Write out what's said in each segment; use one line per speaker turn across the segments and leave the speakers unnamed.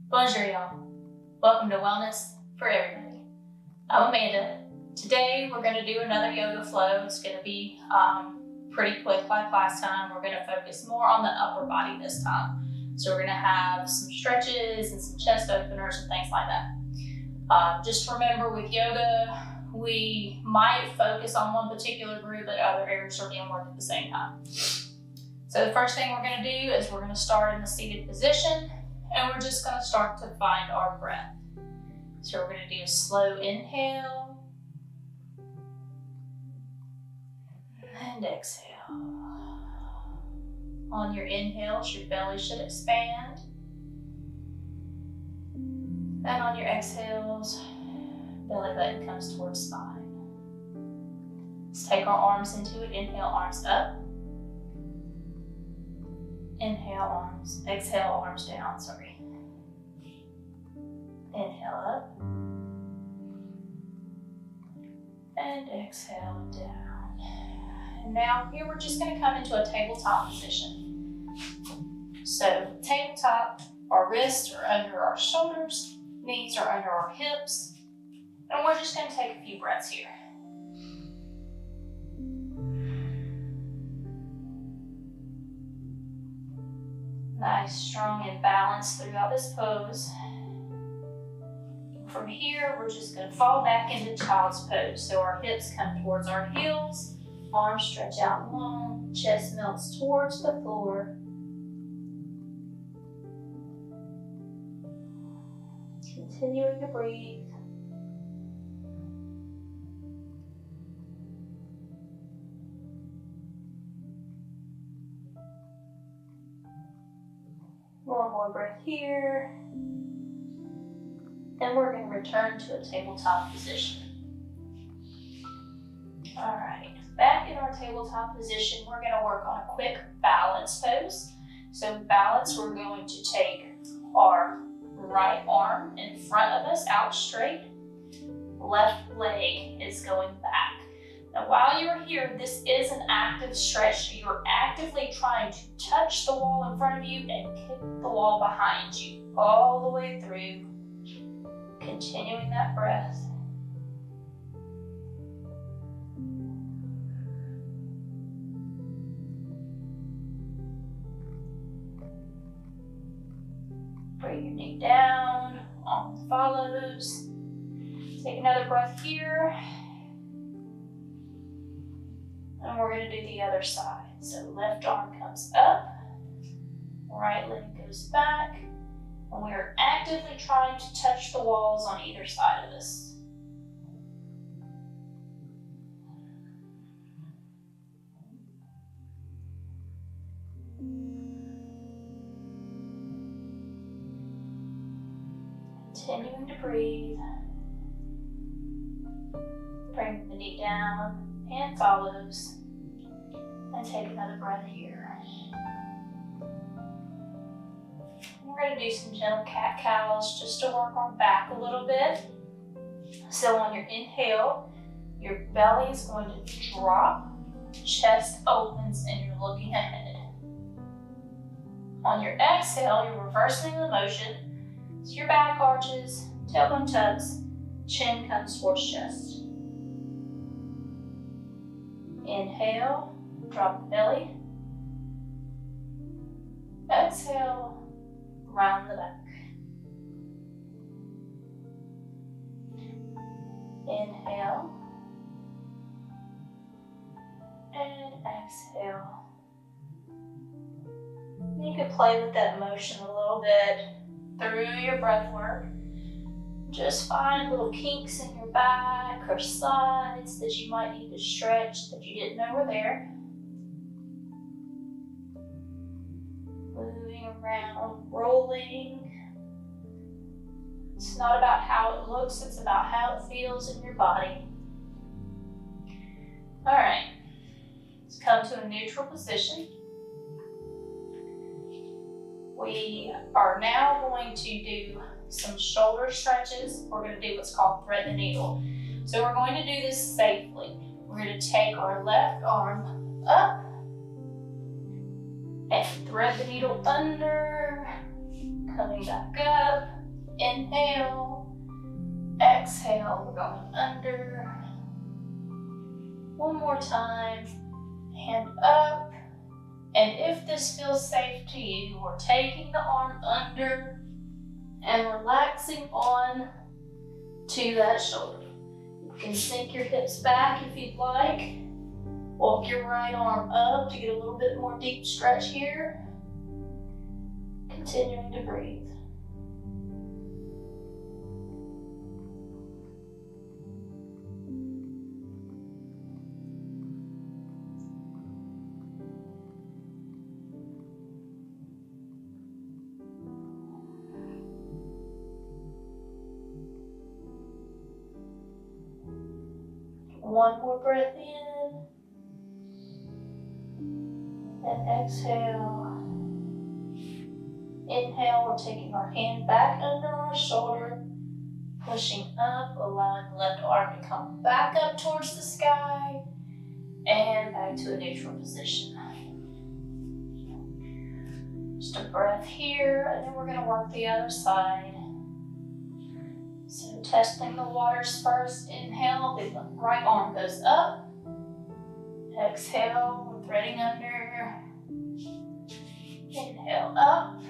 Bonjour Y'all. Welcome to Wellness for Everybody. I'm Amanda. Today we're going to do another yoga flow. It's going to be pretty quick like last time. We're going to focus more on the upper body this time. So we're going to have some stretches and some chest openers and things like that. Just remember with yoga, we might focus on one particular group, but other areas are being worked at the same time. So the first thing we're going to do is we're going to start in the seated position, and we're just going to start to find our breath. So we're going to do a slow inhale and exhale. On your inhales, your belly should expand. And on your exhales, belly button comes towards spine. Let's take our arms into it. Inhale, arms up. Inhale, arms, exhale, arms down, sorry. Inhale up. And exhale down. And now here we're just gonna come into a tabletop position. So tabletop, our wrists are under our shoulders, knees are under our hips, and we're just gonna take a few breaths here. Nice, strong, and balanced throughout this pose. From here, we're just going to fall back into child's pose. So our hips come towards our heels, arms stretch out long, chest melts towards the floor. Continuing to breathe. One more breath here. And we're going to return to a tabletop position. All right, back in our tabletop position, we're going to work on a quick balance pose. So balance, we're going to take our right arm in front of us, out straight. Left leg is going back. Now, while you're here, this is an active stretch. You're actively trying to touch the wall in front of you and kick the wall behind you all the way through. Continuing that breath. Bring your knee down, arm follows. Take another breath here. And we're going to do the other side. So left arm comes up, right leg goes back, and we are actively trying to touch the walls on either side of us. Continuing to breathe. Bring the knee down, hand follows, and take another breath here. We're going to do some gentle cat-cows just to work our back a little bit. So on your inhale, your belly is going to drop, chest opens, and you're looking ahead. On your exhale, you're reversing the motion. So your back arches, tailbone tucks, chin comes towards chest. Inhale, drop the belly. Exhale, round the back. Inhale. And exhale. You can play with that motion a little bit through your breath work. Just find little kinks in your back or sides that you might need to stretch that you didn't know were there. Moving around, rolling. It's not about how it looks, it's about how it feels in your body. All right, let's come to a neutral position. We are now going to do some shoulder stretches. We're going to do what's called thread the needle. So we're going to do this safely. We're going to take our left arm up and thread the needle under, coming back up. Inhale. Exhale, we're going under. One more time. Hand up. And if this feels safe to you, we're taking the arm under and relaxing on to that shoulder. You can sink your hips back if you'd like. Walk your right arm up to get a little bit more deep stretch here. Continuing to breathe. One more breath in and exhale. Inhale, we're taking our hand back under our shoulder, pushing up, allowing the left arm to come back up towards the sky and back to a neutral position. Just a breath here, and then we're going to work the other side. So testing the waters first. Inhale, the right arm goes up. Exhale, we're threading under. Inhale, up.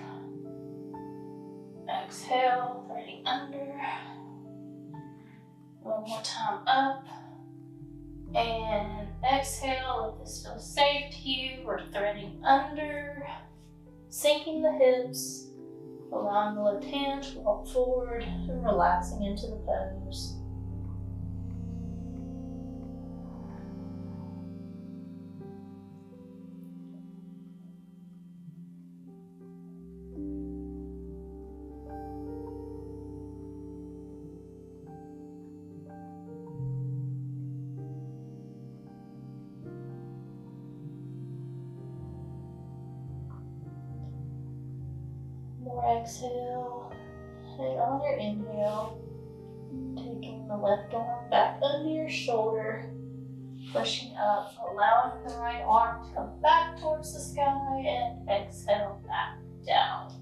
Exhale, threading under. One more time, up. And exhale, if this feels safe to you, we're threading under. Sinking the hips. Allowing the left hand to walk forward and relaxing into the pose. More exhale, and on your inhale, taking the left arm back under your shoulder, pushing up, allowing the right arm to come back towards the sky, and exhale back down.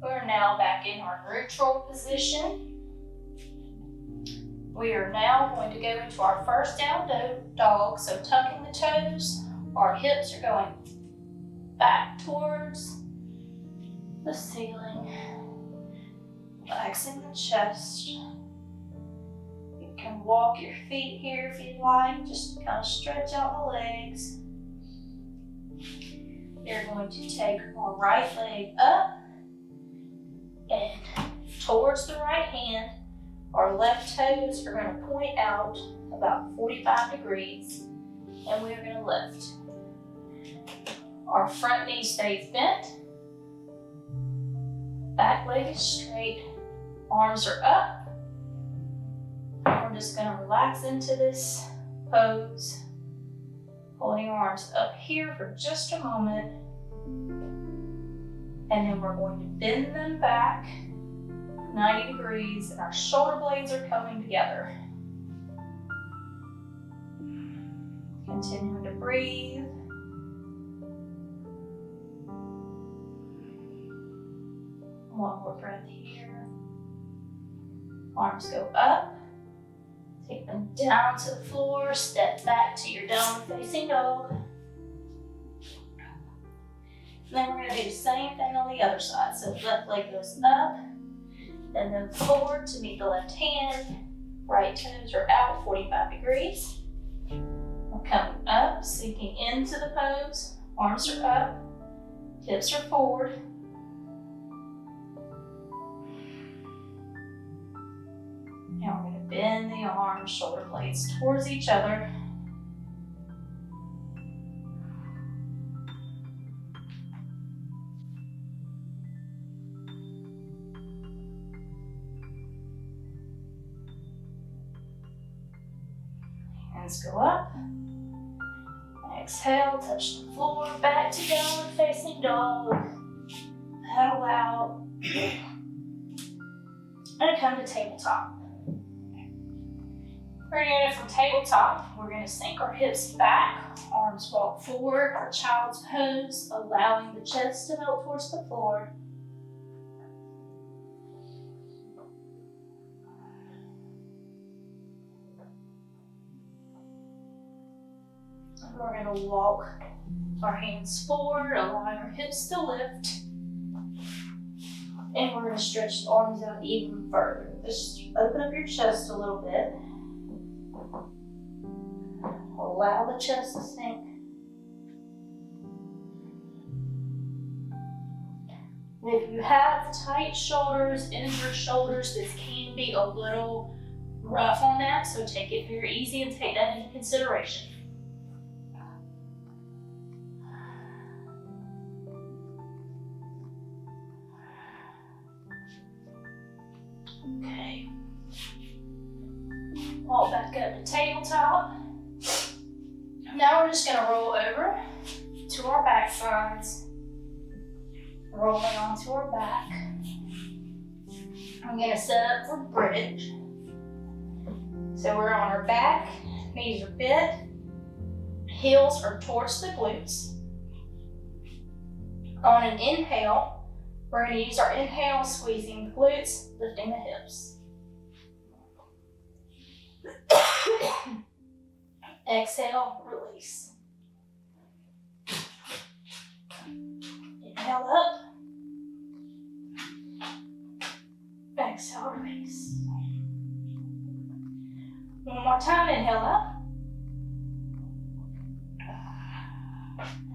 We're now back in our neutral position. We are now going to go into our first down dog, so tucking the toes, our hips are going back towards the ceiling, relaxing the chest. You can walk your feet here if you'd like, just kind of stretch out the legs. You're going to take our right leg up and towards the right hand. Our left toes are going to point out about 45 degrees, and we're going to lift. Our front knee stays bent. Back leg is straight, arms are up. We're just going to relax into this pose, holding our arms up here for just a moment. And then we're going to bend them back 90 degrees, and our shoulder blades are coming together. Continuing to breathe. One more breath here. Arms go up. Take them down to the floor. Step back to your downward facing dog. And then we're going to do the same thing on the other side. So left leg goes up and then forward to meet the left hand. Right toes are out 45 degrees. We're coming up, sinking into the pose. Arms are up. Hips are forward. Now we're going to bend the arms, shoulder blades towards each other. Hands go up. Exhale, touch the floor, back to downward facing dog. Pedal out. And come to tabletop. We're going to go from tabletop. We're going to sink our hips back, arms walk forward for child's pose, allowing the chest to melt towards the floor. We're going to walk our hands forward, allowing our hips to lift. And we're going to stretch the arms out even further. Just open up your chest a little bit. Allow the chest to sink. And if you have tight shoulders, injured shoulders, this can be a little rough on that, so take it very easy and take that into consideration. Okay. Walk back up to tabletop. Now we're just going to roll over to our back sides, rolling onto our back. I'm going to set up for bridge. So we're on our back, knees are bent, heels are towards the glutes. On an inhale, we're going to use our inhale, squeezing the glutes, lifting the hips. Exhale, release. Inhale up. Exhale, release. One more time, inhale up.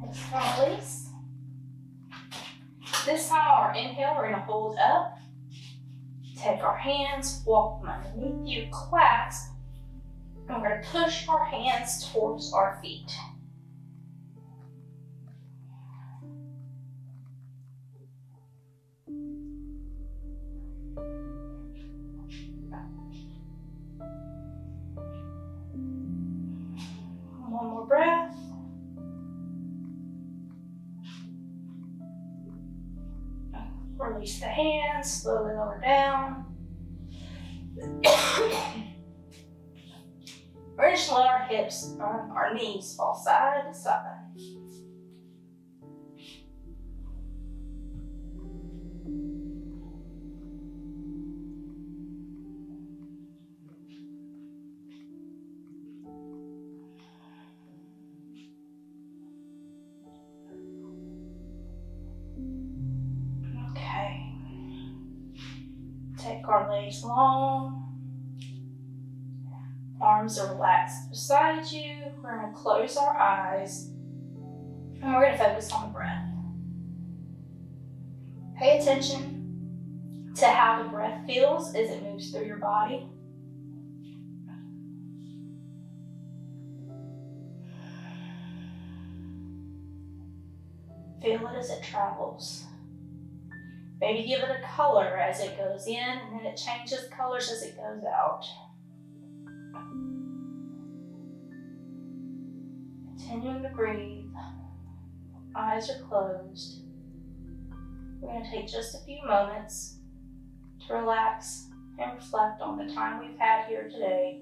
Exhale, release. This time on our inhale, we're going to hold up. Take our hands, walk them underneath you, clasp. And we're going to push our hands towards our feet. One more breath. Release the hands, slowly lower down. We're just let our hips, our knees fall side to side. Okay. Take our legs long. Arms are relaxed beside you. We're going to close our eyes and we're going to focus on the breath. Pay attention to how the breath feels as it moves through your body. Feel it as it travels. Maybe give it a color as it goes in and then it changes colors as it goes out. Continuing to breathe, eyes are closed. We're going to take just a few moments to relax and reflect on the time we've had here today.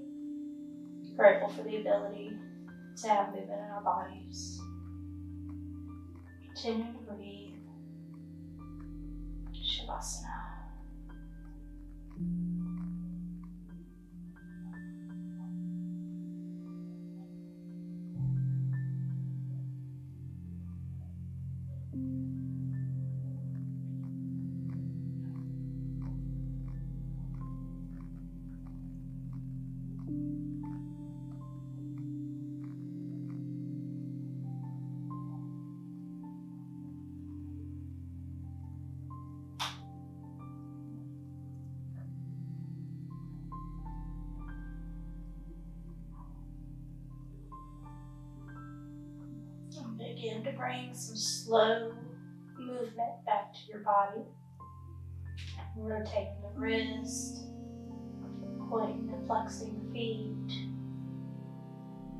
Grateful for the ability to have movement in our bodies. Continue to breathe. Shavasana. Begin to bring some slow movement back to your body. Rotating the wrist, pointing and flexing the feet,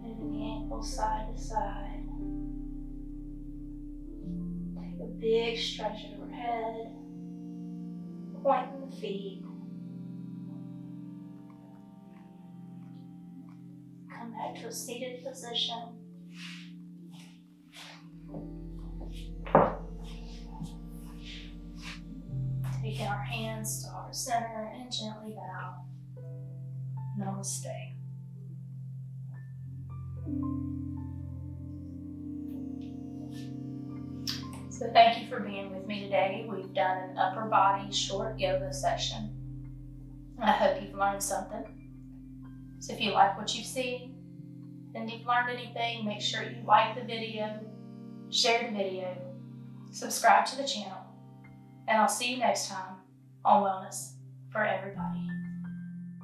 moving the ankles side to side. Take a big stretch overhead, pointing the feet. Come back to a seated position. Taking our hands to our center and gently bow. Namaste. So thank you for being with me today. We've done an upper body short yoga session. I hope you've learned something. So if you like what you've seen and you've learned anything, make sure you like the video, share the video, subscribe to the channel, and I'll see you next time on Wellness for Everybody.